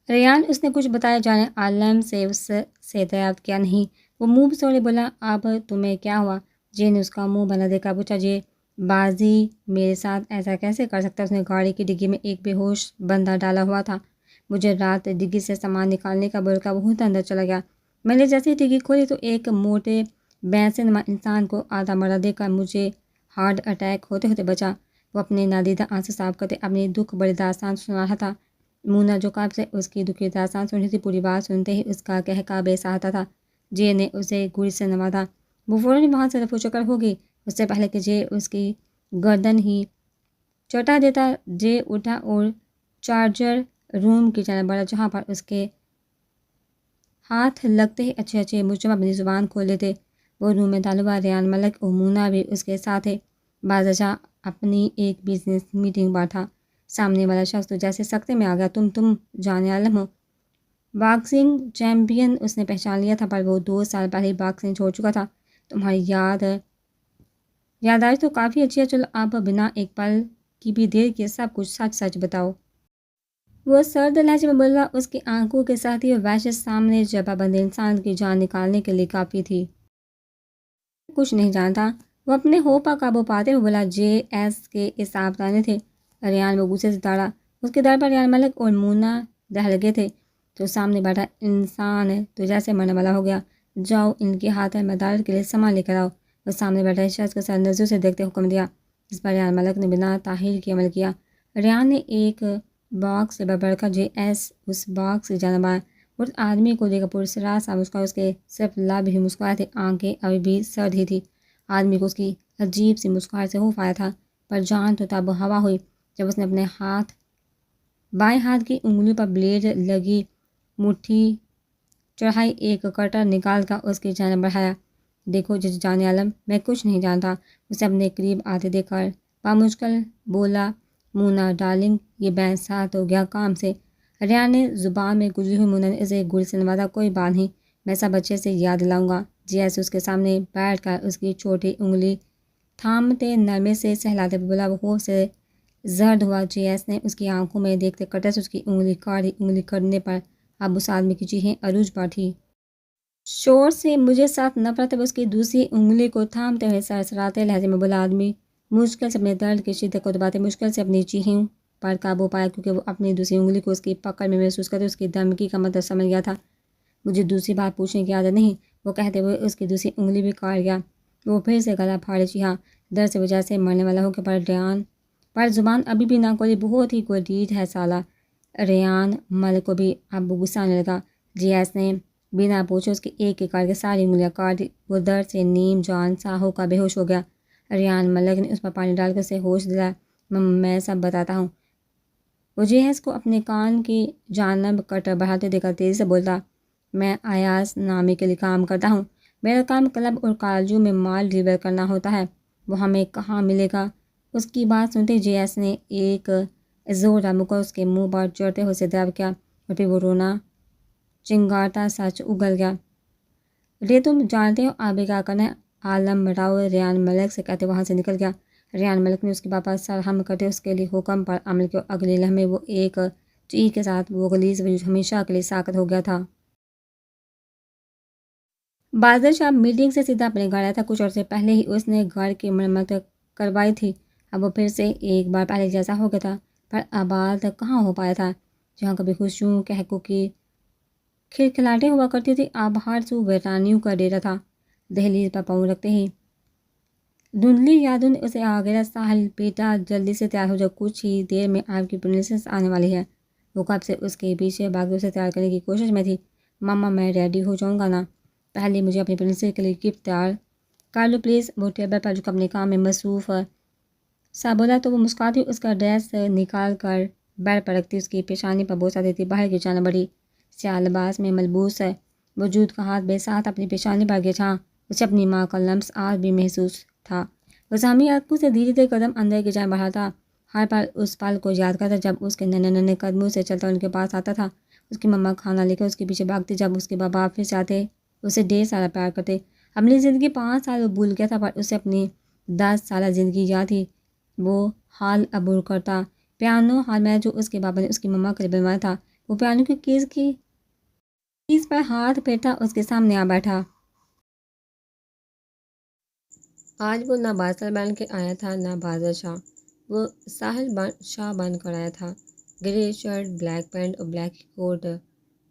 ریان اس نے کچھ بتایا جانے عالم سے اس سے دریافت کیا نہیں۔ وہ منہ بسوڑے بولا، اب تمہیں کیا ہوا؟ جے نے اس کا منہ بنا دیکھا پوچھا، جے بازی میرے ساتھ ایسا کیسے کر سکتا؟ اس نے گاڑی کی ڈگی میں ایک بے ہوش بندہ ڈالا ہوا تھا، مجھے رات ڈگی سے سامان نکالنے کا بول کر بہت اندر چلا گیا۔ میں نے جیسے ڈگی کھولی تو ایک موٹے بینسے نما انسان کو آدھا مرا دیکھ کر مجھے ہارٹ اٹیک ہوتے ہوتے بچا۔ وہ اپنے نادیدہ آنسو صاف کرتے اپنی دکھ بڑی داستان سنا رہا تھا۔ مونا جو قاب سے اس کی دکھی داستان سن رہی تھی، پوری بات سنتے ہی اس کا کہکا بے سہاتا تھا۔ جے نے اسے گولی سے نوازا، وہ فوراً وہاں سے رفو چکر ہو گئی۔ اس سے پہلے کہ جے اس کی گردن ہی چوٹا دیتا، جے اٹھا اور چارجر روم کی جانب بڑھا، جہاں پر اس کے ہاتھ لگتے ہی اچھے اچھے مجرم اپنی زبان کھول لیتے۔ وہ روم میں داخل ہوا، ریان ملک اور مونا بھی اس کے ساتھ تھے۔ بادشاہ اپنی ایک بزنس میٹنگ پر تھا۔ سامنے والا شخص تو جیسے سکتے میں آ گیا، تم جان عالم ہو، باکسنگ چیمپئن۔ اس نے پہچان لیا تھا، پر وہ 2 سال پہلے باکسنگ چھوڑ چکا تھا۔ تمہاری یادداشت تو کافی اچھی ہے، چلو اب بنا ایک پل کی بھی دیر کے سب کچھ سچ سچ بتاؤ۔ وہ سرد لہجے میں بولا، اس کی آنکھوں کے ساتھ ہی وحشت سامنے جبہ بند انسان کی جان نکالنے کے لیے کافی تھی۔ کچھ نہیں جانتا، وہ اپنے ہوپ پر قابو پاتے ہوئے بولا، جے ایس کے اس آبدانے تھے۔ ریان وہ غصے سے دوڑا، اس کے در پر ریان ملک اور مونا رہ لگے تھے۔ تو سامنے بیٹھا انسان تو جیسے مرنے والا ہو گیا، جاؤ ان کے ہاتھ میں عدالت کے لیے سامان لے کر آؤ۔ وہ سامنے بیٹھا شخص کو سر نظر سے دیکھتے حکم دیا، جس پر ریان ملک نے بنا تاخیر کے عمل کیا۔ ریان نے ایک باکس سے بڑھ کر جے ایس اس باکس کی جانب آیا اور اس آدمی کو دیکھ کر پراسرار سا مسکرایا۔ اس کے صرف لب ہی مسکرائے تھے، آنکھیں ابھی بھی سرد ہی تھی۔ آدمی کو اس کی عجیب سی مسکراہٹ سے خوف آیا تھا، پر جان تو تب ہوا ہوئی جب اس نے اپنے بائیں ہاتھ کی انگلیوں پر بلیڈ لگی مٹھی چڑھائی، ایک کٹر نکال کر اس کی جانب بڑھایا۔ دیکھو جان عالم، میں کچھ نہیں جانتا۔ اسے اپنے قریب آتے دیکھ کر بامشکل بولا مونا، ڈارلنگ یہ بینس ساتھ ہو گیا کام سے۔ ریان نے زبان میں گزری ہوئی مونا نے اسے گولی سے نوازا، کوئی بات نہیں، میں سب اچھے سے یاد دلاؤں گا۔ جیسے اس کے سامنے بیٹھ کر اس کی چھوٹی انگلی تھامتے نرمے سے سہلاتے بولا، وہ خوف سے زرد ہوا۔ جے ایس نے اس کی آنکھوں میں دیکھتے کٹر سے اس کی انگلی کاٹ دی۔ انگلی کٹنے پر اب اس آدمی کی چیخیں عروج پر تھی۔ شور سے مجھے سخت نفرت ہے۔ اس کی دوسری انگلی کو تھامتے ہوئے سرسراتے لہجے میں بولا آدمی، مشکل سے اپنے درد کی شدت کو دباتے مشکل سے اپنی چیخوں پر قابو پایا، کیونکہ وہ اپنی دوسری انگلی کو اس کی پکڑ میں محسوس کرتے اس کی دھمکی کا مطلب سمجھ گیا تھا۔ مجھے دوسری بات پوچھنے کی عادت نہیں، وہ کہتے ہوئے اس کی دوسری انگلی بھی کاٹ گیا۔ وہ پھر سے گلا پھاڑے چیخا، درد سے وجہ سے مرنے والا ہو کے پر زبان ابھی بھی نہ کھولی، بہت ہی غریب ہے سالہ۔ ریان ملک کو بھی اب غصہ آنے لگا۔ جے ایس نے بنا پوچھے اس کی ایک ایک کر کے ساری انگلیاں کاٹ دی۔ وہ درد سے نیم جان سا ہو کر بے ہوش ہو گیا۔ ریان ملک نے اس پر پانی ڈال کر اسے ہوش دلایا، میں سب بتاتا ہوں۔ وہ جے ایس کو اپنے کان کی جانب کٹر بڑھاتے دیکھ کر تیزی سے بولتا، میں آیاز نامی کے لیے کام کرتا ہوں، میرا کام کلب اور کالجوں میں مال ڈلیور کرنا ہوتا ہے، وہ ہمیں کہاں ملے گا؟ اس کی بات سنتے جے ایس نے ایک زوردار مکہ اس کے منہ پر چڑھتے ہوئے سے ضرب کیا، اور پھر وہ رونا چنگاڑتا سچ اگل گیا۔ رے تم جانتے ہو آگے کیا کرنا ہے؟ عالم راؤ ریان ملک سے کہتے وہاں سے نکل گیا۔ ریان ملک نے اس کی بات پر سر ہم کرتے اس کے لیے حکم پر عمل کیا۔ اگلے لمحے وہ ایک چیخ کے ساتھ وہ غلیظ وجود ہمیشہ کے لیے ساکت ہو گیا تھا۔ بادشاہ میٹنگ سے سیدھا اپنے گھر آیا تھا۔ کچھ عرصے پہلے ہی اس نے گھر کی مرمت کروائی تھی، اب وہ پھر سے ایک بار پہلے جیسا ہو گیا تھا، پر آباد کہاں ہو پایا تھا۔ جہاں کبھی خوشیوں کہکوں کی کھلکھلاہٹیں ہوا کرتی تھی، اب ہر سو ویرانیوں کا ڈیرا تھا۔ دہلیز پر پاؤں رکھتے ہی دھندلی یادوں نے اسے آگرہ ساحل بیٹا جلدی سے تیار ہو جاؤ، کچھ ہی دیر میں آپ کی پرنسس آنے والی ہے۔ وہ کب سے اس کے پیچھے بھاگتے اسے تیار کرنے کی کوشش میں تھی۔ ماما میں ریڈی ہو جاؤں گا نا، پہلے مجھے اپنی پرنسس کے لیے گفٹ تیار کر لو پلیز۔ وہ ٹیبل پر جھک اپنے کام میں مصروف سا بولا تو وہ مسکراتی اس کا ڈریس نکال کر بیڈ پر رکھتی، اس کی پیشانی پر بوسہ دیتی باہر کی جانب بڑھی۔ سیاہ لباس میں ملبوس وجود کا ہاتھ بے ساتھ اپنی پیشانی پر گیا، جہاں اسے اپنی ماں کا لمس آج بھی محسوس تھا۔ وہ سامی آنکھوں سے دھیرے دھیرے قدم اندر کی جانب بڑھاتا، ہر پل اس پل کو یاد کرتا جب اس کے ننھے ننھے قدموں سے چلتا ان کے پاس آتا تھا۔ اس کی مما کھانا لے کر اس کے پیچھے بھاگتی، جب اس کے بابا پھر سے آتے اسے ڈھیر سارا پیار کرتے۔ اپنی زندگی 5 سال وہ بھول گیا تھا، پر اسے اپنی 10 سالہ زندگی یاد تھی۔ وہ ہال عبور کرتا، پیانو ہال میں جو اس کے بابا نے اس کی مما کے لیے بنوایا تھا۔ وہ پیانو کی کیز پر ہاتھ پھیرتا اس کے سامنے آ بیٹھا۔ آج وہ نہ بازار بن کے آیا تھا نہ بازار شاہ، وہ ساحل شاہ بن کر آیا تھا۔ گرے شرٹ، بلیک پینٹ اور بلیک کوٹ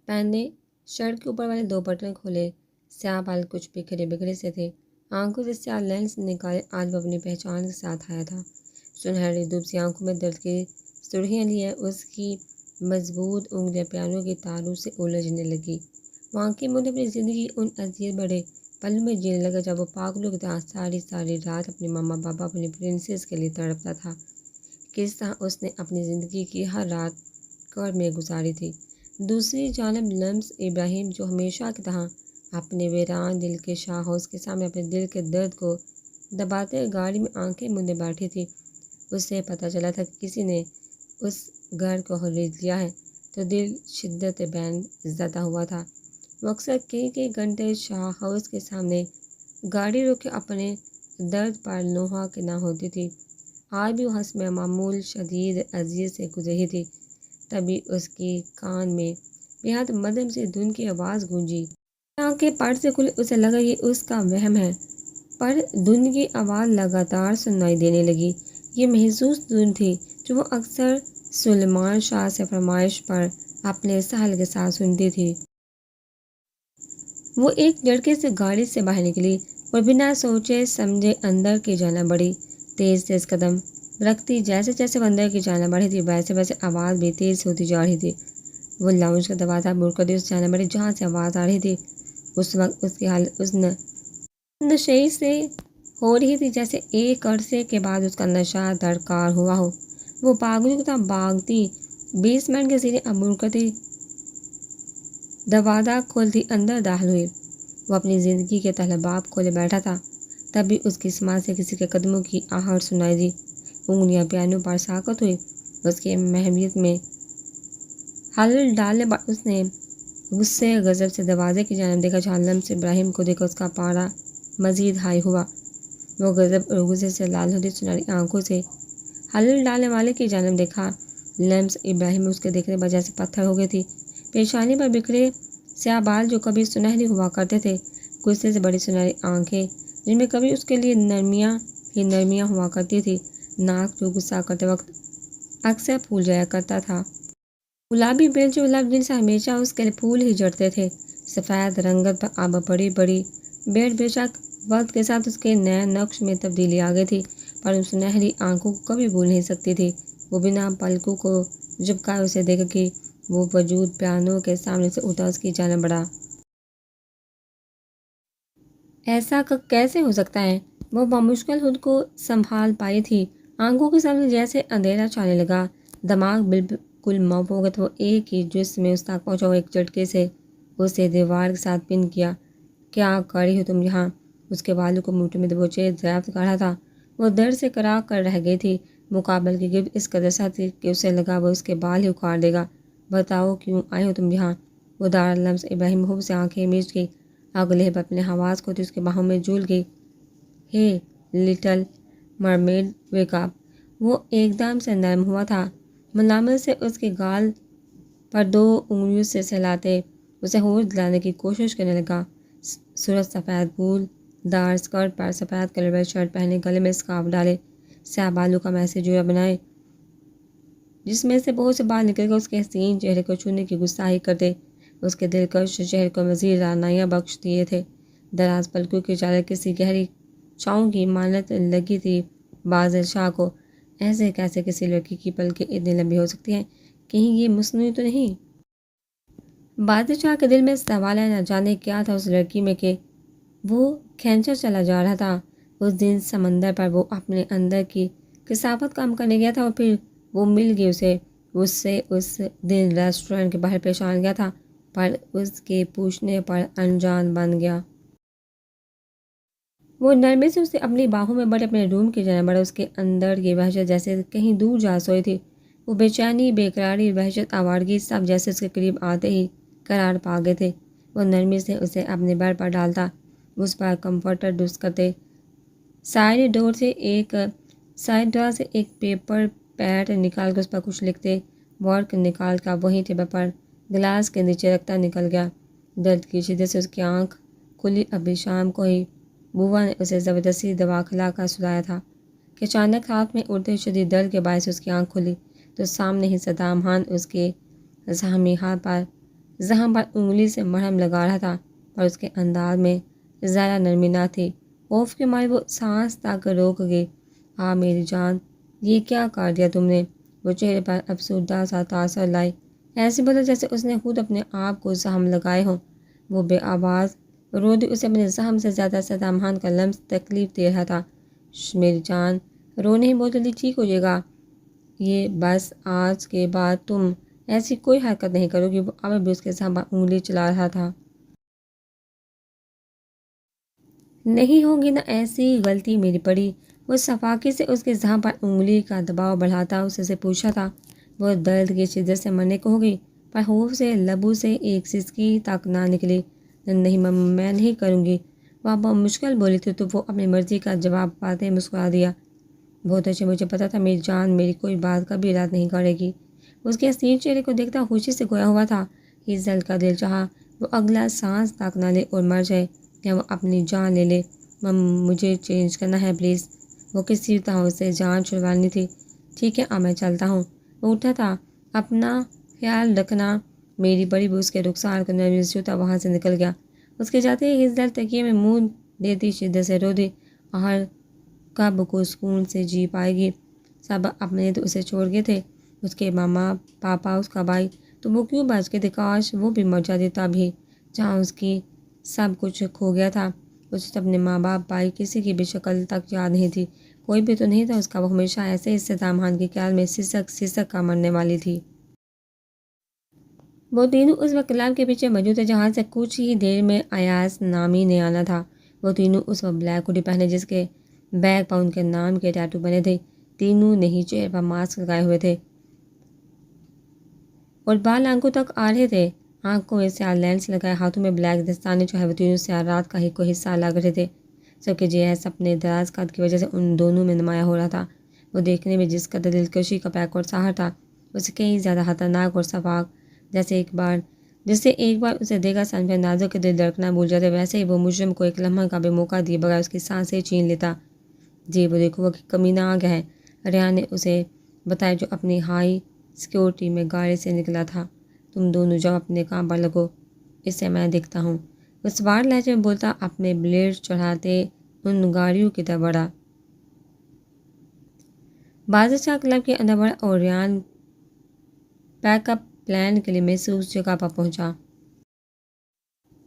پہنے، شرٹ کے اوپر والے دو بٹن کھولے، سیاہ بال کچھ بکھرے سے تھے، آنکھوں سے سیاہ لینس نکالے۔ آج وہ اپنی پہچان کے ساتھ آیا تھا، سنہری دھوپ سی آنکھوں میں درد کی سرخیاں لیے اس کی مضبوط انگلیاں پیانو کی تاروں سے الجھنے لگی۔ وہ آنکھیں موندے اپنی زندگی ان عزیز بڑے پلوں میں جینے لگا جب وہ پاگلوں کی طرح ساری رات اپنے ماما پاپا اپنی پرنسس کے لیے تڑپتا تھا، کس طرح اس نے اپنی زندگی کی ہر رات قبر میں گزاری تھی۔ دوسری جانب لمس ابراہیم، جو ہمیشہ کی طرح اپنے ویران دل کے شاہ ہاؤس کے سامنے اپنے دل کے درد کو دباتے گاڑی میں آنکھیں موندے بیٹھی تھی، اسے پتہ چلا تھا کہ کسی نے اس گھر کو خرید لیا ہے تو دل شدت بین زدہ ہوا تھا۔ وہ اکثر کئی گھنٹے شاہ ہاؤس کے سامنے گاڑی روک کے اپنے درد پر نوحہ کے نہ ہوتی تھی۔ آج بھی وہ حسب معمول شدید اذیت سے گزری تھی، تبھی اس کی کان میں بےحد مدھم سی دھن کی آواز گونجی۔ آنکھیں پٹ سے کھلی، اسے لگا یہ اس کا وہم ہے، پر دھن کی آواز لگاتار سنائی دینے لگی۔ یہ محسوس دھن تھی جو وہ اکثر سلیمان شاہ سے فرمائش پر اپنے ساحل کے ساتھ سنتی تھی۔ وہ ایک جھٹکے سے گاڑی سے باہر نکلی اور بنا سوچے سمجھے اندر کی جانب بڑھی، تیز قدم رکھتی۔ جیسے وہ اندر کی جانب بڑھی تھی ویسے آواز بھی تیز ہوتی جا رہی تھی۔ وہ لاؤنج کا دروازہ مڑ کر اس جانب بڑھی جہاں سے آواز آ رہی تھی۔ اس وقت اس کی حالت اس نشے سے ہو رہی تھی جیسے ایک عرصے کے بعد اس کا نشہ درکار ہوا ہو۔ وہ پاگلوں کی طرح بھاگتی 20 منٹ کے سیدھے عبور کرتی، دروازہ کھولتی اندر داخل ہوئی۔ وہ اپنی زندگی کے پہلا باب کھولے بیٹھا تھا، تبھی اس کی سماعت سے کسی کے قدموں کی آہٹ سنائی دی۔ انگلیاں پیانو پر ساکت ہوئی، اس کی محمیت میں حلل ڈالنے پر اس نے غصے غضب سے دروازے کی جانب دیکھا جہاں لمس ابراہیم کو دیکھ کر اس کا پارا مزید ہائی ہوا۔ وہ غضب اور غصے سے لال ہوتی سنہری آنکھوں سے حلل ڈالنے والے کی جانب دیکھا۔ لمس ابراہیم اس کے دیکھنے پر جیسے پتھر ہو گئی تھی، پیشانی پر بکھرے سیاہ بال جو کبھی سنہری ہوا کرتے تھے، غصے سے بڑی سنہری آنکھیں جن میں کبھی اس کے لیے نرمیاں ہی نرمیاں ہوا کرتی تھی، ناک جو غصہ کرتے وقت اکثر پھول جایا کرتا تھا۔ گلابی بیل جو لب جن سے ہمیشہ اس کے لیے پھول ہی جڑتے تھے، سفید رنگت پر اب بڑی بیل بے شک وقت کے ساتھ اس کے نئے نقش میں تبدیلی آ گئی تھی، پر ان سنہری آنکھوں کو کبھی بھول نہیں سکتی تھی۔ وہ بنا پلکوں کو جھپکائے اسے دیکھا کہ وہ وجود پیانو کے سامنے سے اٹھا اس کی جانب بڑھا۔ ایسا کیسے ہو سکتا ہے؟ وہ بمشکل خود کو سنبھال پائی تھی۔ آنکھوں کے سامنے جیسے اندھیرا چھانے لگا، دماغ بالکل موپ ہو گیا تھا۔ وہ ایک ہی جسم میں اس تک پہنچا، وہ ایک جھٹکے سے اسے دیوار کے ساتھ پن کیا۔ کیا کر رہی ہو تم یہاں؟ اس کے بالوں کو منٹوں میں دبوچے ضبط کر رہا تھا۔ وہ درد سے کرا کر رہ گئی تھی۔ مقابل کی گرفت اس قدر سخت تھی کہ اسے لگا وہ اس کے بال ہی اکھاڑ دے گا۔ بتاؤ کیوں آئے ہو تم یہاں؟ وہ لمس ابراہیم خوب سے آنکھیں میچ گئی، اگلے پر اپنے حواس کھوتی اس کے باہوں میں جھول گئی۔ ہے لٹل مرمیڈ ویک اپ۔ وہ ایک دم سے نرم ہوا تھا، ملامت سے اس کے گال پر 2 انگلیوں سے سہلاتے اسے ہوش دلانے کی کوشش کرنے لگا۔ سرخ سفید پھول دار اسکرٹ پر سفید کلر شرٹ پہنے، گلے میں اسکارف ڈالے، سیاہ بالوں کا محض جوڑا بنائے جس میں سے بہت سے بال نکل کر اس کے حسین چہرے کو چھونے کی گستاخی کرتے اس کے دلکش چہرے کو مزید رعنائیاں بخش دیے تھے۔ دراز پلکوں کی چادر کسی گہری چھاؤں کی مانند لگی تھی بازل شاہ کو۔ ایسے کیسے کسی لڑکی کی پلکیں اتنی لمبی ہو سکتی ہیں؟ کہیں یہ مصنوعی تو نہیں؟ بازل شاہ کے دل میں سوال ہے، نہ جانے کیا تھا اس لڑکی میں کہ وہ کھینچا چلا جا رہا تھا۔ اس دن سمندر پر وہ اپنے اندر کی کثافت کم کرنے گیا تھا اور پھر وہ مل گئی اسے اس دن ریسٹورنٹ کے باہر پہچان گیا تھا، پر اس کے پوچھنے پر انجان بن گیا۔ وہ نرمی سے اسے اپنی باہوں میں بڑے اپنے روم کی جانب بڑھا، اس کے اندر کی وحشت جیسے کہیں دور جا سوئی تھی۔ وہ بے چینی، بے قراری، وحشت، آوارگی سب جیسے اس کے قریب آتے ہی قرار پا گئے تھے۔ وہ نرمی سے اسے اپنے بیڈ پر ڈالتا، اس پر کمفرٹر درست کرتے، سائڈ ڈور سے ایک پیپر پیڈ نکال کر اس پر کچھ لکھتے، ورق نکال کر وہیں ٹیبل پر گلاس کے نیچے رکھتا نکل گیا۔ درد کی شدت سے اس کی آنکھ کھلی۔ ابھی شام کو ہی بوا نے اسے زبردستی دوا کھلا کر سلایا تھا کہ اچانک رات میں اڑتے شدید درد کے باعث اس کی آنکھ کھلی تو سامنے ہی صدام خان اس کے زخمی ہاتھ پر زخم پر انگلی سے مرہم لگا رہا تھا، اور اس کے انداز میں ذرا نرمی نہ تھی۔ خوف کے مارے وہ سانس تک روک گئی۔ میری جان، یہ کیا کر دیا تم نے؟ وہ چہرے پر افسردہ سا تاثر لائے، ایسے بولا جیسے اس نے خود اپنے آپ کو زخم لگائے ہوں۔ وہ بے آواز رو دی۔ اسے اپنے زخم سے زیادہ صدام خان کا لمس تکلیف دے رہا تھا۔ میری جان، رو نہیں، بہت جلدی ٹھیک ہو جائے گا یہ، بس آج کے بعد تم ایسی کوئی حرکت نہیں کرو گی۔ وہ اب بھی اس کے زخم پر انگلی چلا رہا تھا۔ نہیں ہوگی نا ایسی غلطی میری پڑی؟ وہ صفاقی سے اس کے زخم پر انگلی کا دباؤ بڑھاتا اس سے پوچھا تھا۔ وہ درد کی شدت سے مرنے کو ہو گئی، پر خوف سے لبوں سے ایک سسکی تک نہ نکلی۔ نہیں میں نہیں کروں گی، وہ بہت مشکل بولی تھی تو وہ اپنی مرضی کا جواب پاتے مسکرا دیا۔ بہت اچھے، مجھے پتا تھا میری جان میری کوئی بات کبھی رد نہیں کرے گی۔ اس کے حسین چہرے کو دیکھتا خوشی سے گویا ہوا تھا۔ ہیزل کا دل چاہا وہ اگلا سانس تک نہ لے اور مر جائے، یا وہ اپنی جان لے لے۔ مجھے چینج کرنا ہے پلیز۔ وہ کسی بھی طرح اسے جان چھڑوانی تھی۔ ٹھیک ہے، اب میں چلتا ہوں۔ وہ اٹھا تھا۔ اپنا خیال رکھنا میری بڑی۔ وہ اس کے رخسار کو نرمی سے چھوتا وہاں سے نکل گیا۔ اس کے جاتے ہی ہیزل تکیے میں منہ دیتی شدت سے رو دی۔ اور کب کو سکون سے جی پائے گی؟ سب اپنے تو اسے چھوڑ گئے تھے، اس کے ماما پاپا، اس کا بھائی، تو وہ کیوں بچ گئے تھے؟ کاش وہ بھی مر جاتے تب ہی، جہاں اس کی سب کچھ کھو گیا تھا۔ اسے اپنے ماں باپ، بھائی، کسی کی بھی شکل تک یاد نہیں تھی، کوئی بھی تو نہیں تھا اس کا۔ وہ ہمیشہ ایسے ہی صدام خان کے خیال میں سسک سسک کا مرنے والی تھی۔ وہ تینوں اس وقت کلب کے پیچھے موجود تھے جہاں سے کچھ ہی دیر میں ایاز نامی نے آنا تھا۔ وہ تینوں اس وقت بلیک ہوڈی پہنے جس کے بیک پر ان کے نام کے ٹیٹو بنے تھے۔ تینوں نے ہی چہرے پر ماسک لگائے ہوئے تھے اور بال آنکھوں تک آ رہے تھے۔ آنکھوں میں سیاہ لینس لگائے، ہاتھوں میں بلیک دستانے جو ہے وہ تینوں سیاہ رات کا ہی کوئی حصہ لگ رہے تھے۔ جبکہ جیس اپنے دراز قد کی وجہ سے ان دونوں میں نمایاں ہو رہا تھا۔ وہ دیکھنے میں جس قدر دلکشی کا پیک اور ساہر تھا، اسے کہیں زیادہ خطرناک اور شفاق، جیسے ایک بار اسے دیکھا سمجھا نازک کے دل دھڑکنا بھول جاتے، ویسے ہی وہ مجرم کو ایک لمحہ کا بھی موقع دیے بغیر اس کی سانسیں چھین لیتا۔ جی وہ دیکھو، وہ کمینہ آ گیا ہے، ریحان نے اسے بتایا جو اپنی ہائی سیکیورٹی میں گاڑی سے نکلا تھا۔ تم دونوں جاؤ اپنے کام پر لگو، اسے میں دیکھتا ہوں۔ وہ سوار لہجے میں بولتا اپنے بلیڈ چڑھاتے ان گاڑیوں کی طرف بڑھا۔ بادشاہ کلب کے اندر بڑھا اور ریحان پیک اپ پلان کے لیے محسوس جگہ پر پہنچا۔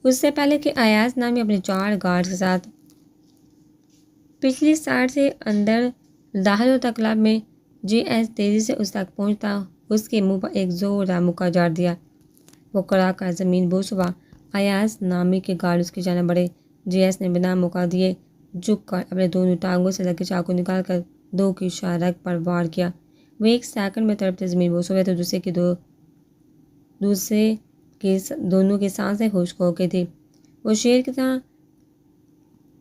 اس سے پہلے کہ ایاز نامی اپنے 4 گارڈز کے ساتھ پچھلی سائڈ سے اندر داخل ہوتا کلب میں، جے ایس تیزی سے اس تک پہنچتا، اس کے منہ پر ایک زوردار مکہ جاڑ دیا۔ وہ کڑا کر زمین بوس ہوا۔ ایاز نامی کے گارڈ اس کی جانب بڑھے۔ جے ایس نے بنا موقع دیے جھک کر اپنے دونوں ٹانگوں سے لگے چاقو نکال کر 2 کی شارک پر وار کیا۔ وہ ایک سیکنڈ میں تڑپتے زمین بوس ہوئے تو دونوں کی سانسیں خشک ہو گئی تھی۔ وہ شیر کی طرح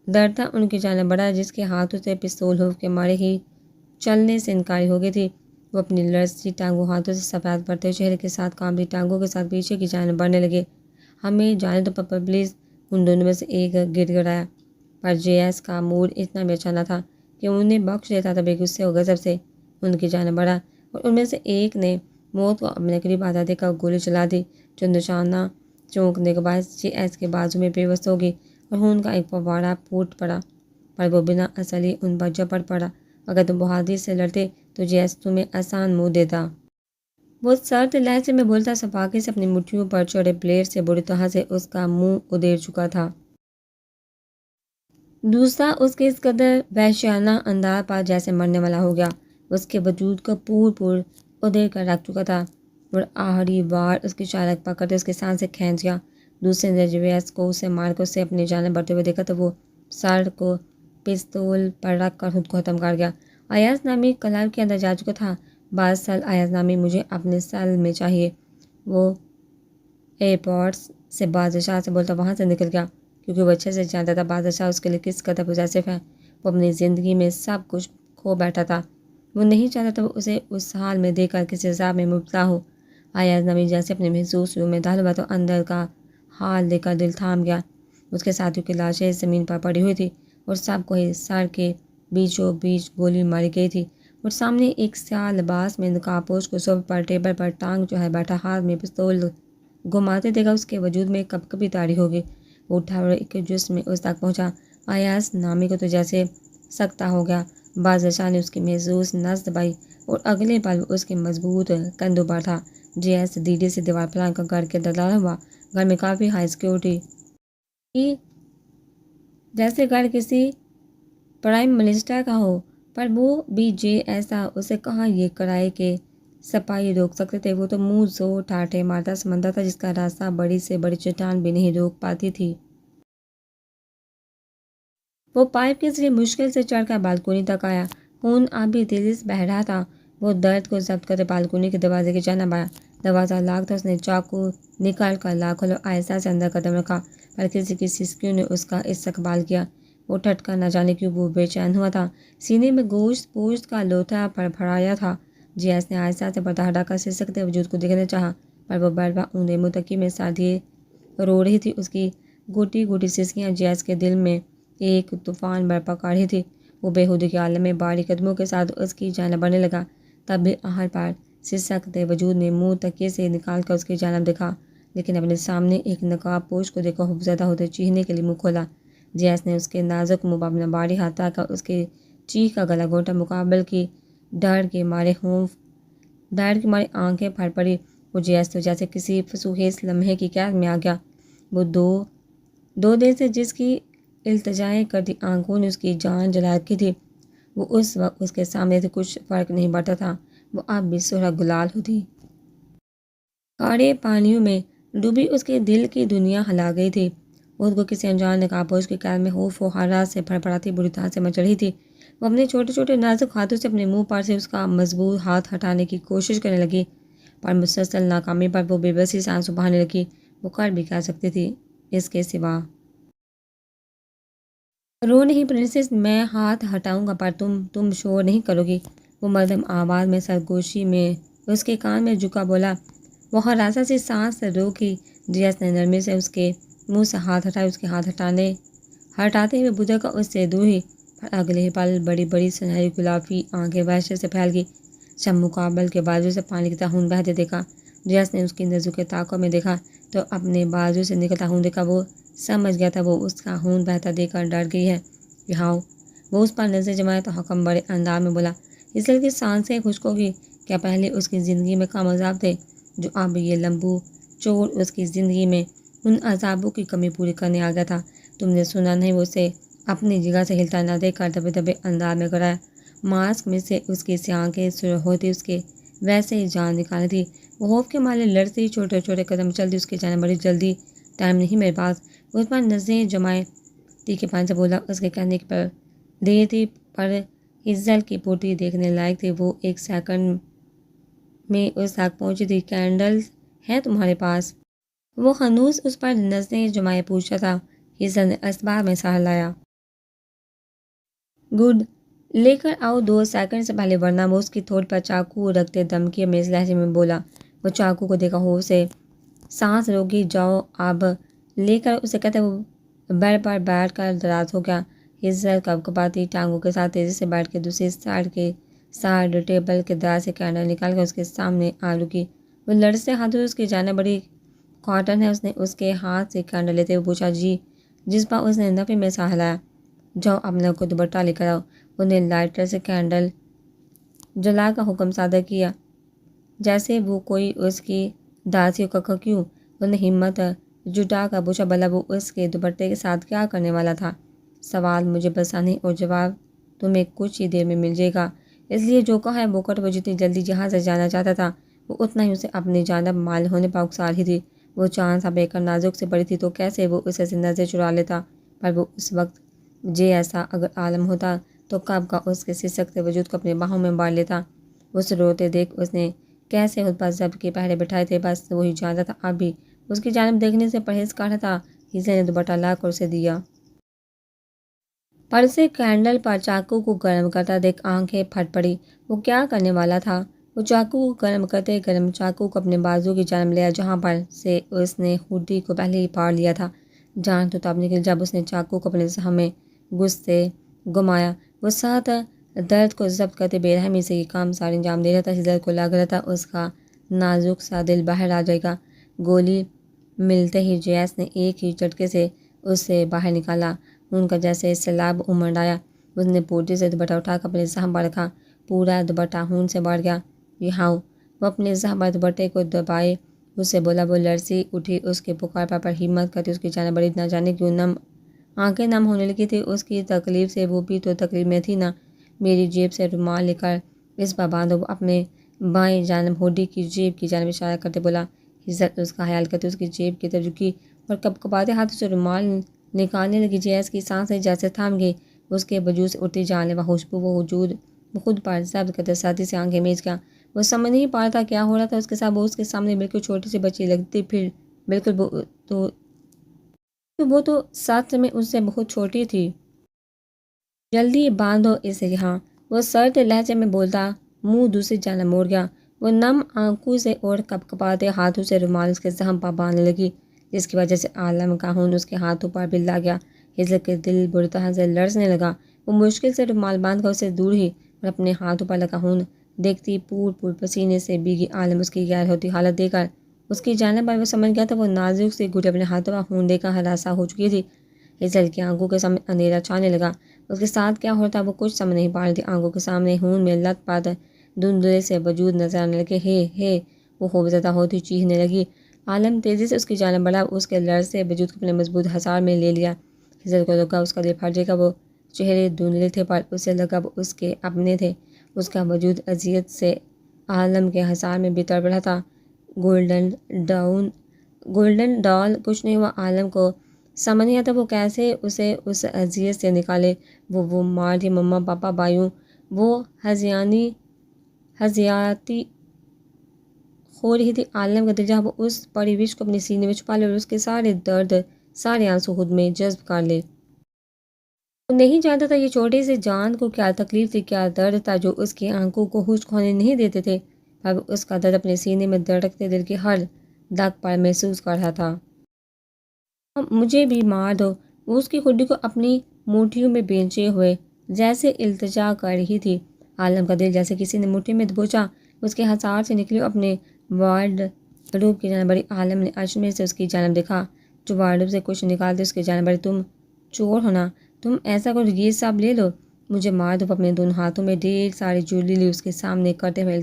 ڈرتا ان کی جانب بڑھا جس کے ہاتھوں سے پستول خوف کے مارے ہی چلنے سے انکاری ہو گئی تھی۔ وہ اپنی لرزتی ٹانگوں ہاتھوں سے سفید پڑتے چہرے کے ساتھ کانپتی ٹانگوں کے ساتھ پیچھے کی جانب بڑھنے لگے۔ ہمیں جانے دو پاپا پلیز، ان دونوں میں سے ایک گڑ گڑایا۔ پر جے ایس کا موڈ اتنا بھی اچھا نہ تھا کہ انہیں بخش دیتا، تبھی غصے اور غضب سے ان کی جانب بڑھا اور ان میں سے ایک نے موت کو اپنے قریب آتا دیکھ کر گولی چلا دی جو نشانہ چونکنے کے باعث جے ایس کے بازو میں پیوست ہو گئی اور خون کا ایک فوارہ پھوٹ پڑا، پر وہ بنا اصلی ان پر جھپٹ پڑا۔ اگر تم بہادری سے لڑتے تو جے ایس تمہیں آسان منہ دیتا۔ وہ سرد لہجے میں بولتا، صفاقی سے اپنی مٹھیوں پر چڑھے بلیڈ سے بری طرح سے اس کا منہ ادھیڑ چکا تھا۔ دوسرا اس کے اس قدر وحشیانہ انداز پر جیسے مرنے والا ہو گیا، اس کے وجود کو پور ادھیڑ کر رکھ چکا تھا اور آخری بار اس کی شارک پکڑتے اس کے سانسیں کھینچ گیا۔ دوسرے نے جے ایس کو اسے مار کر اسے اپنی جانب بڑھتے ہوئے دیکھا تو وہ سر کو پستول پر رکھ کر خود کو ختم کر گیا۔ ایاز نامی کلب کے اندر جا چکا تھا۔ بعض سال ایاز نامی مجھے اپنے سیل میں چاہیے، وہ ایئرپورٹ سے بادشاہ سے بولتا وہاں سے نکل گیا، کیونکہ وہ اچھے سے جانتا تھا بادشاہ اس کے لیے کس قدر پوزیسو ہے۔ وہ اپنی زندگی میں سب کچھ کھو بیٹھا تھا، وہ نہیں چاہتا تھا وہ اسے اس حال میں دیکھ کر کسی عذاب میں مبتلا ہو۔ آیاز نبی جیسے اپنے محسوس روم میں داخل ہوا تو اندر کا حال دیکھ کر دل تھام گیا۔ اس کے ساتھیوں کی لاشیں زمین پر پڑی ہوئی تھی اور سب کو ہی سر کے بیچوں بیچ گولی ماری گئی تھی، اور سامنے ایک سیاہ لباس میں نقاب پوش کو صبح پر ٹیبل پر ٹانگ جو ہے بیٹھا ہاتھ میں پستول گھماتے دیکھا اس کے وجود میں کب کبھی تاری ہوگی۔ وہ اٹھا اور ایک جسم میں اس تک پہنچا۔ آیاز نامی کو تو جیسے سکتہ ہو گیا، بازشاہ نے اس کی محسوس نس دبائی اور اگلے پل اس کے مضبوط کندھوں پر تھا۔ جیس دیدی سے دیوار پلان کا گھر کے دلالا ہوا۔ گھر میں کافی ہائی سیکیورٹی تھی، جیسے گھر کسی پرائم منسٹر کا ہو، پر وہ بھی ایسا اسے کہاں یہ کرائے کے سپاہی روک سکتے تھے۔ وہ تو منہ زور ٹھاٹھے مارتا سمندر تھا جس کا راستہ بڑی سے بڑی چٹان بھی نہیں روک پاتی تھی۔ وہ پائپ کے ذریعے مشکل سے چڑھ کر بالکونی تک آیا۔ خون اب بھی تیزی سے بہہ رہا تھا۔ وہ درد کو ضبط کرتے بالکونی کے دروازے کی جانب آیا۔ دروازہ لاک تھا۔ اس نے چاقو نکال کر لاک کھولا اور آہستہ سے اندر قدم رکھا، پر کسی کسی سکیوں نے اس کا استقبال کیا۔ وہ ٹھٹکا نہ جانے کیوں وہ بے چین ہوا تھا۔ سینے میں گوشت پوشت کا لوتھڑا پھڑپھڑایا تھا۔ جیس نے آہستہ سے پردہ ہٹا کر سسکتے وجود کو دیکھنا چاہا، پر وہ بیڈ پر اونڈے متکی میں سر دیے رو رہی تھی۔ اس کی گھٹی گھٹی سسکیاں جیس کے دل میں ایک طوفان برپا کر رہی تھی۔ وہ بےہودی کے عالم میں بھاری قدموں کے ساتھ اس کی جانب بڑھنے لگا، تب بھی آہر پر سسکتے وجود نے منہ تکیے سے نکال کر اس کی جانب دیکھا، لیکن اپنے سامنے ایک نقاب پوش کو دیکھ کر خوفزدہ ہوتے چیخنے کے لیے منہ کھولا۔ جیس نے اس کے نازک منہ پر اپنا بھاری ہاتھ رکھ کر اس کے چیخ کا گلا گھونٹا۔ مقابل کی ڈر کے مارے آنکھیں پھٹ پڑی۔ وہ جیس تو جیسے کسی فسوخیز لمحے کی قید میں آ گیا۔ وہ دو دن سے جس کی التجائیں کرتی آنکھوں نے اس کی جان جلا رکھی تھی، وہ اس وقت اس کے سامنے سے کچھ فرق نہیں پڑتا تھا۔ وہ اب بھی سرخ گلال ہوتی کھارے پانیوں میں ڈوبی اس کے دل کی دنیا ہلا گئی تھی۔ خود کو کسی انجان نقاب پوش کی قید میں خوف و حراس سے پھڑپڑاتی بری طرح سے مچ رہی تھی۔ وہ اپنے چھوٹے چھوٹے نازک ہاتھوں سے اپنے منہ پر سے اس کا مضبوط ہاتھ ہٹانے کی کوشش کرنے لگی، پر مسلسل ناکامی پر وہ بے بسی سے آنسو بہانے لگی۔ وہ کر بھی کیا سکتی تھی اس کے سوا؟ رو نہیں پرنسس، میں ہاتھ ہٹاؤں گا پر تم شور نہیں کرو گی، وہ مردم آواز میں سرگوشی میں اس کے کان میں جھکا بولا۔ وہ ہراساں سے سانس روکی۔ جیس نے نرمی سے اس کے منہ سے ہاتھ ہٹائے۔ اس کے ہاتھ ہٹاتے ہوئے بزرگ اس سے دور ہی، پر اگلے ہی پل بڑی بڑی سنہری گلابی آنکھیں وحشت سے پھیل گئی۔ جب مقابل کے بازو سے پانی کی طرح خون بہتے دیکھا، جیس نے اس کی نظروں کے تعاقب میں دیکھا تو اپنے بازو سے نکلتا خون دیکھا۔ وہ سمجھ گیا تھا وہ اس کا خون بہتا دیکھ کر ڈر گئی ہے۔ یہاں وہ اس پر نظر جمائے تو حکم بڑے انداز میں بولا۔ اس دل کی سانسیں خشک ہوگی۔ کیا پہلے اس کی زندگی میں کم عذاب تھے جو اب یہ لمبو چور اس کی زندگی میں ان عذابوں کی کمی پوری کرنے آ گیا تھا؟ تم نے سنا نہیں؟ وہ اسے اپنی جگہ سے ہلتا نہ دیکھ کر دبے دبے انداز میں کرایا۔ ماسک میں سے اس کی سیاہ آنکھیں سرخ ہوتی اس کے ویسے ہی جان نکالتی تھی۔ وہ خوف کے مارے لڑتی چھوٹے چھوٹے قدم چلتی اس کی جانب بڑی جلدی۔ ٹائم نہیں میرے پاس، اس پر نظریں جمائے تیکھے پن سے بولا۔ اس کے کہنے پر دیر تھی پر ہزل کی پوٹی دیکھنے لائق تھی۔ وہ ایک سیکنڈ میں اس تک پہنچی تھی۔ کینڈلز ہیں تمہارے پاس؟ وہ خنوس اس پر نظریں جمائے پوچھا تھا۔ ہزل نے اسباب میں سہارا لایا۔ گڈ، لے کر آؤ 2 سیکنڈ سے پہلے ورنہ۔ وہ اس کی ٹھوٹ پر چاقو رکھتے دھمکی میں اس لہجے میں بولا۔ وہ چاقو کو دیکھا، خوف سے سانس روکی۔ جاؤ اب، لے کر اسے کہتے وہ بیڈ پر بیٹھ کر دراز ہو گیا۔ ہزل کپکپاتی ٹانگوں کے ساتھ تیزی سے بیٹھ کے دوسری سائڈ ٹیبل کے دراز سے کینڈل نکال کر اس کے سامنے آ رکی۔ وہ لڑزتے ہاتھوں اس کی جانب بڑی۔ کاٹن ہے؟ اس نے اس کے ہاتھ سے کینڈل لیتے ہوئے پوچھا۔ جی، جس پر اس نے نفی میں سہ لایا۔ جاؤ اپنا کو دوپٹہ لے کر آؤ۔ انہیں لائٹر سے کینڈل جلا کا حکم صادر کیا، جیسے وہ کوئی اس کی داسی کا کیوں؟ انہیں ہمت جٹا کر پوچھا۔ بھلا وہ اس کے دوپٹے کے ساتھ کیا کرنے والا تھا؟ سوال مجھے پسند نہیں اور جواب تمہیں کچھ ہی دیر میں مل جائے گا، اس لیے جو کہا ہے وہ کر۔ وہ جتنی جلدی جہاں سے جانا چاہتا تھا وہ اتنا ہی اسے اپنی جانب مائل ہونے پر اکسا رہی تھی۔ وہ چاند سا بے کر نازک سے بڑی تھی تو کیسے وہ اسے سے نظر چرا لیتا، پر وہ اس وقت ایسا اگر عالم ہوتا تو کب کا اس کے سسکتے وجود کو اپنی باہوں میں بار لیتا۔ اس روتے دیکھ اس نے کیسے خود پر ضبط کے پہرے بٹھائے تھے، بس وہی جانتا تھا اب بھی اس کی جانب دیکھنے سے پرہیز کر رہا تھا۔ ہزل نے دوپٹہ لا کر اسے دیا، پر اسے کینڈل پر چاقو کو گرم کرتا دیکھ آنکھیں پھٹ پڑی۔ وہ کیا کرنے والا تھا؟ وہ چاقو کو گرم کرتے گرم چاقو کو اپنے بازو کی جانب لیا جہاں پر سے اس نے ہڈی کو پہلے ہی پاڑ لیا تھا۔ جان تو تب نکلی جب اس نے چاقو کو اپنے زخم میں گھستے گھمایا۔ وہ ساتھ درد کو ضبط کرتے بے رحمی سے یہ کام سارے انجام دے رہا تھا۔ ہزر کو لگ رہا تھا اس کا نازک سا دل باہر آ جائے گا۔ گولی ملتے ہی جیس نے ایک ہی جھٹکے سے اسے باہر نکالا۔ ان کا جیسے سیلاب امڑ آیا۔ اس نے پورٹی سے دوپٹہ اٹھا کر اپنے زخم پر رکھا۔ پورا دوپٹہ خون سے بھر گیا۔ یہاں وہ اپنے زخم پر دوپٹے کو دبائے اس سے بولا۔ وہ لرزی اٹھی اس کے پکار پر ہمت کرتی اس کی جانب بڑھی۔ نہ جانے کیوں آنکھیں نم ہونے لگی تھی اس کی تکلیف سے۔ وہ بھی تو تکلیف میں تھی نا۔ میری جیب سے رومال لے کر اس پر باندھو۔ وہ اپنے بائیں جانب ہڈی کی جیب کی جانب اشارہ کرتے بولا۔ عزت اس کا خیال کرتے اس کی جیب کی طرف جھکی اور کپکپاتے ہاتھوں سے رومال نکالنے لگی۔ جیس کی سانسیں جیسے تھم گئی۔ اس کے وجود سے اٹھتی جان لیوا خوشبو وہ وجود خود پر ضبط کرتے ساتھی سے آنکھیں میچ گیا۔ وہ سمجھ نہیں پا رہا تھا کیا ہو رہا تھا اس کے ساتھ۔ وہ اس کے سامنے بالکل چھوٹی سی بچی لگتی پھر بالکل وہ تو ساتھ میں اس سے بہت چھوٹی تھی۔ جلدی باندھو اسے یہاں، وہ سرد لہجے میں بولتا منہ دوسری جانب موڑ گیا۔ وہ نم آنکھوں سے اور کپکپاتے ہاتھوں سے رومال اس کے زخم پر باندھنے لگی جس کی وجہ سے عالم کا خون اس کے ہاتھوں پر بھی لگ گیا۔ ہزر کے دل بری طرح سے لرزنے لگا۔ وہ مشکل سے رومال باندھ کر اسے دور ہی اور اپنے ہاتھوں پر لگا خون دیکھتی پور پسینے سے بھیگی عالم اس کی غیر ہوتی حالت دے کر اس کی جانب پر وہ سمجھ گیا تھا۔ وہ نازک سی گھٹی اپنے ہاتھوں پر خون دے کر ہراساں ہو چکی تھی۔ ہزر کی آنکھوں کے سامنے اندھیرا چھانے لگا۔ اس کے ساتھ کیا ہوتا وہ کچھ سمجھ نہیں پا رہی تھی۔ آنکھوں کے سامنے خون میں لت پت دھندلے سے وجود نظر آنے لگے۔ ہے وہ خوفزدہ ہوتی چیخنے لگی۔ عالم تیزی سے اس کی جانب بڑھا۔ اس کے لرزتے وجود کو اپنے مضبوط حصار میں لے لیا۔ ہزر کو لگا اس کا دل پھٹ جائے گا۔ وہ چہرے دھندلے تھے پر اسے لگا وہ اس کے اپنے تھے۔ اس کا وجود اذیت سے عالم کے حصار میں بھی تڑپ رہا تھا۔ گولڈن ڈال کچھ نہیں ہوا۔ عالم کو سمجھ نہیں آتا وہ کیسے اسے اس اذیت سے نکالے۔ وہ مار دی مما پاپا بھائیوں۔ وہ ہزیاتی ہو رہی تھی عالم کا دل جہاں وہ اس بڑی وش کو اپنے سینے میں چھپا لے اور اس کے سارے درد سارے آنسو خود میں جذب کر لے۔ وہ نہیں جانتا تھا یہ چھوٹی سی جان کو کیا تکلیف تھی، کیا درد تھا جو اس کی آنکھوں کو خشک ہونے نہیں دیتے تھے، پر اس کا درد اپنے سینے میں دھڑکتے دل کی ہر دھک پر محسوس کر رہا تھا۔ مجھے بھی مار دو، وہ اس کی ہڈی کو اپنی مٹھیوں میں بینچے ہوئے جیسے التجا کر رہی تھی۔ عالم کا دل جیسے کسی نے مٹھی میں دبوچا اس کے حصار سے نکلی اپنے وارڈ روب کی جانب بڑھی۔ عالم نے اچنبے سے اس کی جانب دیکھا جو وارڈ روب سے کچھ نکالتے اس کی جانب بڑھی۔ تم چور ہونا، تم ایسا کرو یہ سب لے لو، مجھے مار دو۔ اپنے دونوں ہاتھوں میں ڈھیر ساری جولی لی اس کے سامنے کرتے ہوئے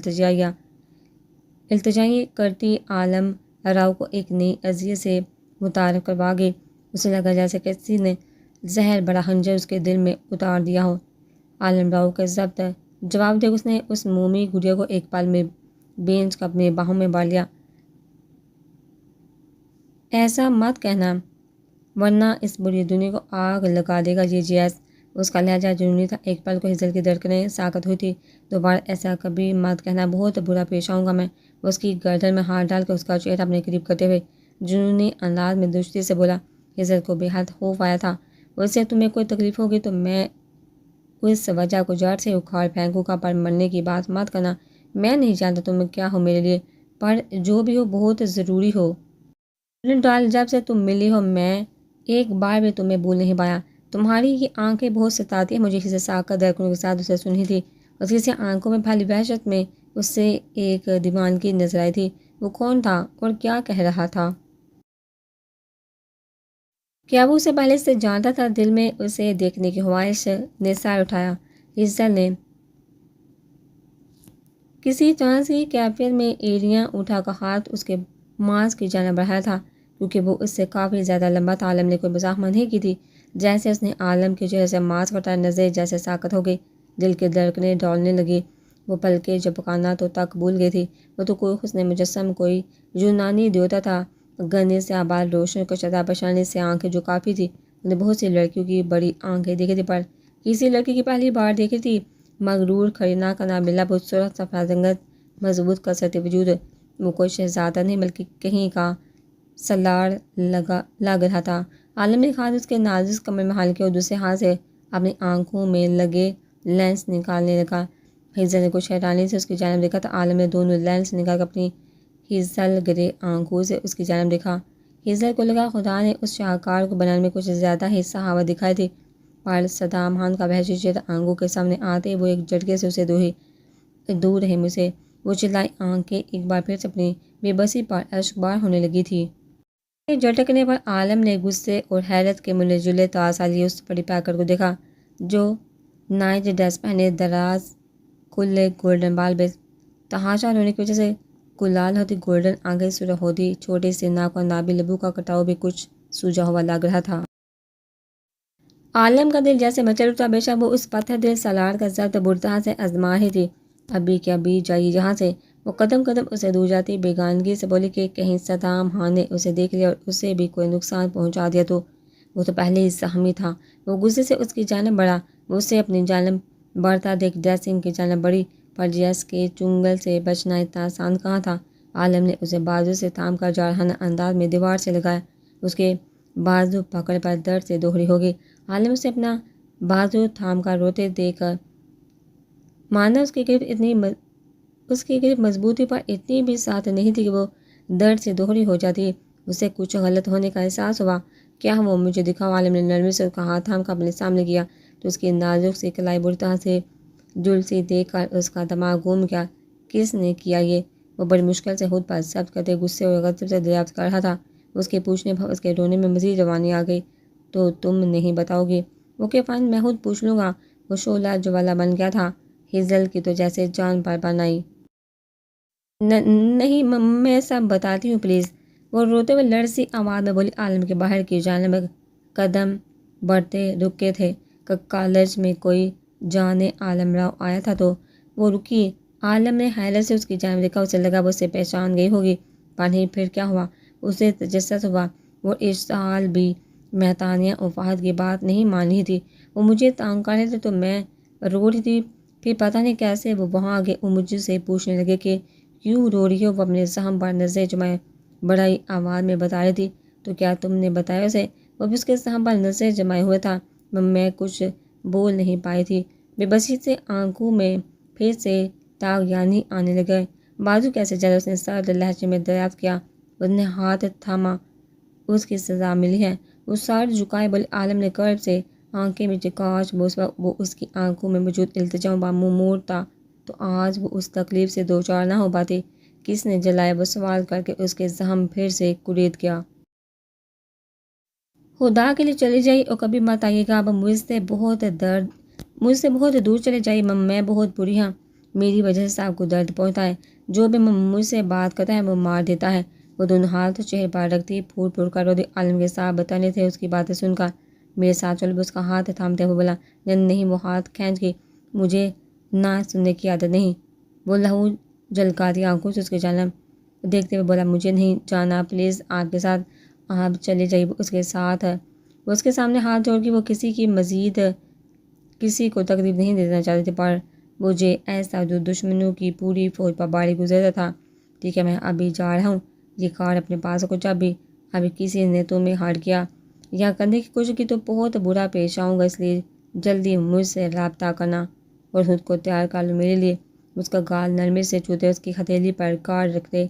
التجائیں کرتی عالم راؤ کو ایک نئی اذیت سے متعارف کروا گئی۔ اسے لگا جیسے کسی نے زہر بڑا خنجر اس کے دل میں اتار دیا ہو۔ عالم راؤ کے ضبط جواب دے اس نے اس مومی گڑیا کو ایک پل میں بینچ کر اپنے باہوں میں بھر لیا۔ ایسا مت کہنا ورنہ اس بری دنیا کو آگ لگا دے گا یہ جیس۔ اس کا لہجہ جنونی تھا۔ ایک پل کو ہزر کی دھڑکنیں ساکت ہوئی تھی۔ دوبارہ ایسا کبھی مت کہنا، بہت برا پیش آؤں گا میں۔ اس کی گردن میں ہاتھ ڈال کر اس کا چہرہ اپنے قریب کرتے ہوئے جنونی انداز میں درستی سے بولا۔ ہزر کو بے حد خوف آیا تھا۔ اس سے تمہیں کوئی تکلیف ہوگی تو میں اس وجہ کو جڑ سے اکھاڑ پھینکوں گا، پر مرنے کی بات مت کرنا۔ میں نہیں جانتا تم کیا ہو میرے لیے، پر جو بھی ہو بہت ضروری ہو۔ گولڈن ڈال جب سے تم ملی ہو میں ایک بار بھی تمہیں بھول نہیں پایا۔ تمہاری یہ آنکھیں بہت ستاتی ہیں مجھے۔ ہزر ساکت دھڑکنوں کے ساتھ اسے سن رہی تھی۔ اس کی آنکھوں میں پھیلی وحشت میں اس سے ایک دیوانگی نظر آئی تھی۔ وہ کون تھا اور کیا کہہ رہا تھا؟ کیا وہ اسے پہلے سے جانتا تھا؟ دل میں اسے دیکھنے کی خواہش نے سر اٹھایا۔ ہزر نے کسی چانس کی کیفیت میں ایڑیاں اٹھا کر ہاتھ اس کے ماس کی جانب بڑھایا تھا کیونکہ وہ اس سے کافی زیادہ لمبا تھا۔ عالم نے کوئی مزاحمت نہیں کی تھی۔ جیسے اس نے عالم کے چہرے سے ماس ہٹایا نظر جیسے ساکت ہو گئی، دل کی دھڑکنیں ڈولنے لگی۔ وہ پلکیں جھپکانا تو تک بھول گئی تھی۔ وہ تو کوئی حسن مجسم، کوئی یونانی دیوتا تھا۔ گھنے سے بال، روشن کشادہ پیشانی سے آنکھیں جو کافی تھی۔ انہوں نے بہت سی لڑکیوں کی بڑی آنکھیں دیکھی تھی پر کسی لڑکی کی پہلی بار دیکھی تھی۔ مغرور کھڑینا کا نابینا لب، خوبصورت سفید رنگت، مضبوط کثرتی وجود۔ وہ کوئی شہزادہ نہیں بلکہ کہیں کا سالار لگ رہا تھا۔ عالم نے ہاتھ اس کے نازک کمر میں حل کیا اور دوسرے ہاتھ سے اپنی آنکھوں میں لگے لینس نکالنے لگا۔ ہیزل نے کچھ حیرانی سے اس کی جانب دیکھا تو عالم نے دونوں لینس نکال کر اپنی ہیزل گرے آنکھوں سے اس کی جانب دیکھا۔ ہیزل کو لگا خدا نے اس شاہکار کو بنانے میں کچھ زیادہ ہی سخاوت دکھائی تھی، پر صدام خان کا وحشی چہرہ آنکھوں کے سامنے آتے وہ ایک جھٹکے سے اسے دور رہے مجھ سے۔ وہ چلائی، آنکھیں ایک بار پھر سے اپنی بے بسی پر اشک بار ہونے لگی تھی۔ جھٹکنے پر عالم نے غصے اور حیرت کے ملے جلے تاثر لیے اس بڑی پیکر کو دیکھا جو نائٹ ڈریس پہنے، دراز کھلے گولڈن بال بے تحاشا رونے کی وجہ سے کلال ہوتی گولڈن آنکھیں سرخ ہوتی، چھوٹے سے ناک اور نابی لبوں کا کٹاؤ بھی کچھ سوجا ہوا لگ رہا تھا۔ عالم کا دل جیسے مچل اٹھا، بے شک وہ اس پتھر دل سالار کا ضبط برتہا سے آزما ہی تھی۔ ابھی کیا ابھی جائیے یہاں سے۔ وہ قدم قدم اسے دور جاتی بیگانگی سے بولی کہ کہیں صدام خان نے اسے دیکھ لیا اور اسے بھی کوئی نقصان پہنچا دیا تو۔ وہ تو پہلے ہی زخمی تھا۔ وہ غصے سے اس کی جانب بڑھا، وہ اسے اپنی جانب بڑھتا دیکھ ڈریسنگ کی جانب بڑھی، پر جیس کے چنگل سے بچنا اتنا آسان کہاں تھا۔ عالم نے اسے بازو سے تھام کر جارحانہ انداز میں دیوار سے لگایا، اس کے بازو پکڑ پر درد سے دوہری ہو گئی۔ عالم اسے اپنا بازو تھام کر روتے دیکھ کر مانا اس کی گرفت مضبوطی پر اتنی بھی ساتھ نہیں تھی کہ وہ درد سے دوہری ہو جاتی۔ اسے کچھ غلط ہونے کا احساس ہوا۔ کیا وہ مجھے دکھاؤ؟ عالم نے نرمی سے اس کا ہاتھ تھام کر اپنے سامنے کیا تو اس کی نازک سی کلائی برتہا سے جلسی دیکھ کر اس کا دماغ گھوم گیا۔ کس نے کیا یہ؟ وہ بڑی مشکل سے خود پر ضبط کرتے غصے اور غضب سے دریافت کر رہا تھا۔ اس کے پوچھنے پر اس کے رونے میں مزید روانی آ گئی۔ تو تم نہیں بتاؤ گی؟ اوکے فائن، میں خود پوچھ لوں گا۔ وہ شعلہ جوالا بن گیا تھا۔ ہیزل کی تو جیسے جان پر بن آئی۔ نہیں میں سب بتاتی ہوں پلیز، وہ روتے ہوئے لرزی آواز میں بولی۔ عالم کے باہر کی جانب قدم بڑھتے رکے تھے کہ کالج میں کوئی جانے عالم راؤ آیا تھا تو وہ رکی۔ عالم نے حیرت سے اس کی جانب دیکھا، اسے لگا وہ اسے پہچان گئی ہوگی، پر نہیں۔ پھر کیا ہوا؟ اسے تجسس ہوا وہ اشتعال بھی مہتانیہ اور فہد کی بات نہیں مان رہی تھی۔ وہ مجھے تانگ کر رہے تھے تو میں رو رہی تھی، پھر پتہ نہیں کیسے وہ وہاں آ گئے۔ وہ مجھ سے پوچھنے لگے کہ کیوں رو رہی ہو؟ وہ اپنے زخم پر نظریں جمائے بڑائی آواز میں بتا رہی تھی۔ تو کیا تم نے بتایا اسے؟ وہ بھی اس کے زخم پر نظریں جمائے ہوئے تھا۔ میں کچھ بول نہیں پائی تھی۔ بے بسی سے آنکھوں میں پھر سے طاغیانی آنے لگے۔ بازو کیسے جلے؟ اس نے سرد لہجے میں دریافت کیا۔ اس نے ہاتھ تھاما۔ اس کی سزا ملی ہے۔ وہ سر جھکائے بولے۔ عالم نے کرب سے آنکھیں میں کاش اس وقت وہ اس کی آنکھوں میں موجود التجاؤ پر منہ موڑتا تو آج وہ اس تکلیف سے دوچار نہ ہو پاتی۔ کس نے جلایا؟ وہ سوال کر کے اس کے زخم پھر سے کرید گیا۔ خدا کے لیے چلی جائیے اور کبھی مت آئیے گا۔ اب مجھ سے بہت دور چلے جائیے۔ میں بہت بری ہوں، میری وجہ سے آپ کو درد پہنچتا ہے۔ جو بھی مجھ سے بات کرتا ہے وہ مار دیتا ہے۔ وہ دونوں ہاتھ چہرے پر رکھتی پھوٹ پھوٹ کر رو دی۔ عالم کے ساتھ بتانے تھے اس کی باتیں سن کر۔ میرے ساتھ چلو، اس کا ہاتھ تھامتے ہوئے بولا۔ نہیں، وہ ہاتھ کھینچ گئی۔ مجھے نہ سننے کی عادت نہیں۔ وہ لہو جھلکاتی آنکھوں سے اس کی جانب دیکھتے ہوئے بولا۔ مجھے نہیں جانا پلیز آپ کے ساتھ، آپ چلے جائیے۔ وہ اس کے سامنے ہاتھ جوڑ کے وہ کسی کو تکلیف نہیں دینا چاہتی تھی، پر مجھے ایسا جو دشمنوں کی پوری فوج پر باری گزرتا تھا۔ ٹھیک ہے، میں ابھی جا رہا ہوں۔ یہ کار اپنے پاس کو جب بھی ابھی کسی نے تمہیں ہرٹ کیا یا کرنے کی کوشش کی تو بہت برا پیش آؤں گا، اس لیے جلدی مجھ سے رابطہ کرنا اور خود کو تیار کر لو میرے لیے۔ اس کا گال نرمی سے چھوتے اس کی ہتھیلی پر کار رکھتے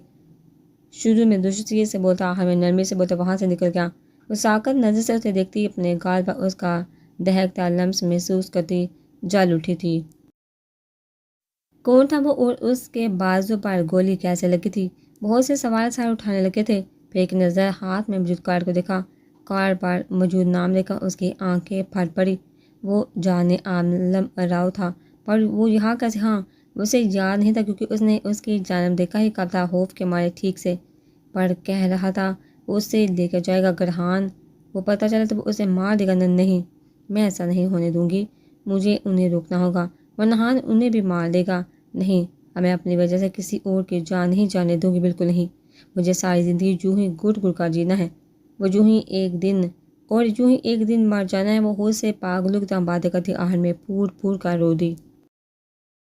شروع میں دشواری سے بولتا، آخر میں نرمی سے بولتا وہاں سے نکل گیا۔ وہ ساکت نظر سے اسے دیکھتی اپنے گال پر اس کا دہکتا لمس محسوس کرتی جل اٹھی تھی۔ کون تھا وہ اور اس کے بازو پر گولی کیسے لگی تھی؟ بہت سے سوال سر اٹھانے لگے تھے۔ پھر ایک نظر ہاتھ میں موجود کارڈ کو دیکھا، کارڈ پر موجود نام دیکھا اس کی آنکھیں پھٹ پڑی۔ وہ جانے عالم راؤ تھا، پر وہ یہاں کیسے؟ ہاں، اسے یاد نہیں تھا کیونکہ اس نے اس کی جانب دیکھا ہی کب تھا، خوف کے مارے ٹھیک سے۔ پر کہہ رہا تھا وہ اسے لے کر جائے گا، گرہان وہ پتہ چلا تو وہ اسے مار دے گا۔ نہیں، میں ایسا نہیں ہونے دوں گی۔ مجھے انہیں روکنا ہوگا ورنہ ہان انہیں بھی مار دے گا۔ نہیں، میں اپنی وجہ سے کسی اور کی جان نہیں جانے دوں گی، بالکل نہیں۔ مجھے ساری زندگی یوں ہی گٹ گٹ کر جینا ہے، وہ یوں ہی ایک دن مر جانا ہے۔ وہ خود سے پاگلوں کی طرح باتیں کرتی، آخر میں پھوٹ پھوٹ کر رو دی۔